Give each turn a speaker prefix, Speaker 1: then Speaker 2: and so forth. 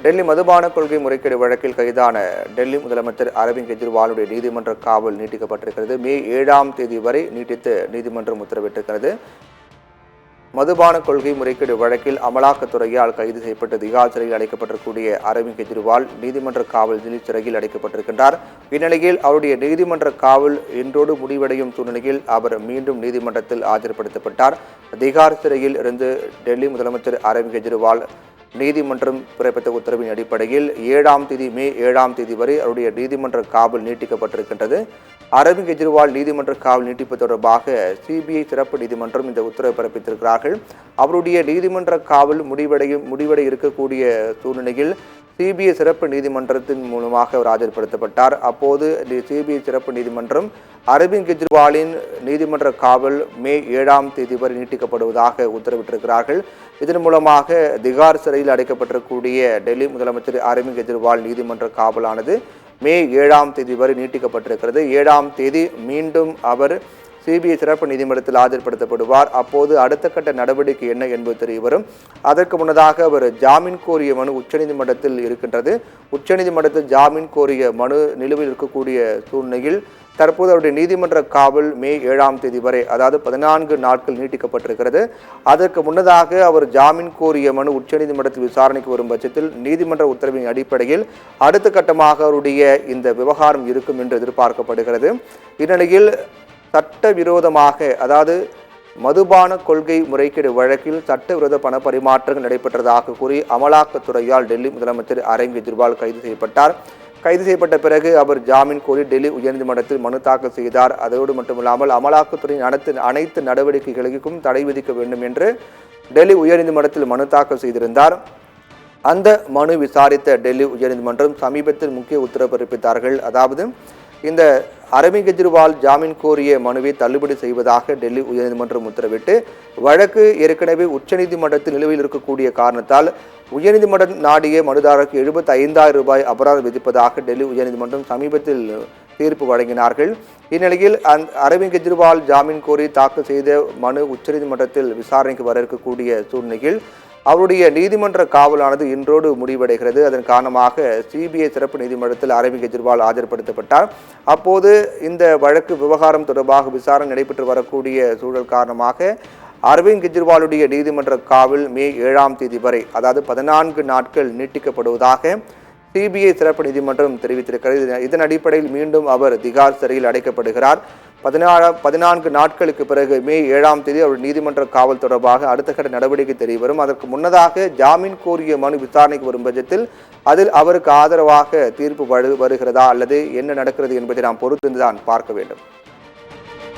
Speaker 1: டெல்லி மதுபான கொள்கை முறைகேடு வழக்கில் கைதான டெல்லி முதலமைச்சர் அரவிந்த் கெஜ்ரிவாலுடைய நீதிமன்ற காவல் நீட்டிக்கப்பட்டிருக்கிறது. மே 7ஆம் தேதி வரை நீட்டித்து நீதிமன்றம் உத்தரவிட்டிருக்கிறது. மதுபான கொள்கை முறைகேடு வழக்கில் அமலாக்கத்துறையால் கைது செய்யப்பட்டு திகார் சிறையில் அடைக்கப்பட்டிருக்கூடிய அரவிந்த் கெஜ்ரிவால் நீதிமன்ற காவல் தில்லி சிறையில் அடைக்கப்பட்டிருக்கின்றார். இந்நிலையில் அவருடைய நீதிமன்ற காவல் இன்றோடு முடிவடையும் சூழ்நிலையில் அவர் மீண்டும் நீதிமன்றத்தில் ஆஜர்படுத்தப்பட்டார். திகார் சிறையில் இருந்து டெல்லி முதலமைச்சர் அரவிந்த் கெஜ்ரிவால் நீதிமன்றம் பிறப்பித்த உத்தரவின் அடிப்படையில் 7ஆம் தேதி மே 7ஆம் தேதி வரை அவருடைய நீதிமன்ற காவல் நீட்டிக்கப்பட்டிருக்கின்றது. அரவிந்த் கெஜ்ரிவால் நீதிமன்ற காவல் நீட்டிப்பு தொடர்பாக சிபிஐ சிறப்பு நீதிமன்றம் இந்த உத்தரவை பிறப்பித்திருக்கிறார்கள். அவருடைய நீதிமன்ற காவல் முடிவடை இருக்கக்கூடிய சூழ்நிலையில் சிபிஐ சிறப்பு நீதிமன்றத்தின் மூலமாக அவர் ஆஜர்படுத்தப்பட்டார். அப்போது சிபிஐ சிறப்பு நீதிமன்றம் அரவிந்த் கெஜ்ரிவாலின் நீதிமன்ற காவல் மே 7ஆம் தேதி வரை நீட்டிக்கப்படுவதாக உத்தரவிட்டிருக்கிறார்கள். இதன் மூலமாக திகார் சிறையில் அடைக்கப்பட்டிருக்கக்கூடிய டெல்லி முதலமைச்சர் அரவிந்த் கெஜ்ரிவால் நீதிமன்ற காவலானது மே 7ஆம் தேதி வரை நீட்டிக்கப்பட்டிருக்கிறது. 7ஆம் தேதி மீண்டும் அவர் சிபிஐ சிறப்பு நீதிமன்றத்தில் ஆஜர்படுத்தப்படுவார். அப்போது அடுத்த கட்ட நடவடிக்கை என்ன என்பது தெரியவரும். அதற்கு முன்னதாக அவர் ஜாமீன் கோரிய மனு உச்சநீதிமன்றத்தில் இருக்கின்றது. உச்சநீதிமன்றத்தில் ஜாமீன் கோரிய மனு நிலுவையில் இருக்கக்கூடிய சூழ்நிலையில் தற்போது அவருடைய நீதிமன்ற காவல் மே 7ஆம் தேதி வரை, அதாவது 14 நாட்கள் நீட்டிக்கப்பட்டிருக்கிறது. அதற்கு முன்னதாக அவர் ஜாமீன் கோரிய மனு உச்சநீதிமன்றத்தில் விசாரணைக்கு வரும் பட்சத்தில் நீதிமன்ற உத்தரவின் அடிப்படையில் அடுத்த கட்டமாக அவருடைய இந்த விவகாரம் இருக்கும் என்று எதிர்பார்க்கப்படுகிறது. இந்நிலையில் சட்டவிரோதமாக, அதாவது மதுபான கொள்கை முறைகேடு வழக்கில் சட்டவிரோத பண பரிமாற்றங்கள் நடைபெற்றதாக கூறி அமலாக்கத்துறையால் டெல்லி முதலமைச்சர் அரவிந்த் கெஜ்ரிவால் கைது செய்யப்பட்டார். கைது செய்யப்பட்ட பிறகு அவர் ஜாமீன் கோரி டெல்லி உயர்நீதிமன்றத்தில் மனு தாக்கல் செய்தார். அதோடு மட்டுமில்லாமல் அமலாக்கத்துறையின் அனைத்து நடவடிக்கைகளுக்கும் தடை விதிக்க வேண்டும் என்று டெல்லி உயர்நீதிமன்றத்தில் மனு தாக்கல் செய்திருந்தார். அந்த மனு விசாரித்த டெல்லி உயர்நீதிமன்றம் சமீபத்தில் முக்கிய உத்தரவு பிறப்பித்தார்கள். அதாவது இந்த அரவிந்த் கெஜ்ரிவால் ஜாமீன் கோரிய மனுவை தள்ளுபடி செய்வதாக டெல்லி உயர்நீதிமன்றம் உத்தரவிட்டு வழக்கு ஏற்கனவே உச்சநீதிமன்றத்தில் நிலுவையில் இருக்கக்கூடிய காரணத்தால் உயர்நீதிமன்றம் நாடிய மனுதாரருக்கு 75,000 ரூபாய் அபராதம் விதிப்பதாக டெல்லி உயர்நீதிமன்றம் சமீபத்தில் தீர்ப்பு வழங்கினார்கள். இந்நிலையில் அரவிந்த் கெஜ்ரிவால் ஜாமீன் கோரி தாக்கல் செய்த மனு உச்சநீதிமன்றத்தில் விசாரணைக்கு வர இருக்கக்கூடிய சூழ்நிலையில் அவருடைய நீதிமன்ற காவலானது இன்றோடு முடிவடைகிறது. அதன் காரணமாக சிபிஐ சிறப்பு நீதிமன்றத்தில் அரவிந்த் கெஜ்ரிவால் ஆஜர்படுத்தப்பட்டார். அப்போது இந்த வழக்கு விவகாரம் தொடர்பாக விசாரணை நடைபெற்று வரக்கூடிய சூழல் காரணமாக அரவிந்த் கெஜ்ரிவாலுடைய நீதிமன்ற காவல் மே 7ஆம் தேதி வரை, அதாவது 14 நாட்கள் நீட்டிக்கப்படுவதாக சிபிஐ சிறப்பு நீதிமன்றம் தெரிவித்திருக்கிறது. இதன் அடிப்படையில் மீண்டும் அவர் திகார் சிறையில் அடைக்கப்படுகிறார். 14 நாட்களுக்கு பிறகு மே 7ஆம் தேதி அவர் நீதிமன்ற காவல் தொடர்பாக அடுத்த கட்ட நடவடிக்கை தெரியவரும். அதற்கு முன்னதாக ஜாமீன் கோரிய மனு விசாரணைக்கு வரும் பட்சத்தில் அதில் அவருக்கு ஆதரவாக தீர்ப்பு வருகிறதா அல்லது என்ன நடக்கிறது என்பதை நாம் பொறுத்திருந்துதான் பார்க்க வேண்டும்.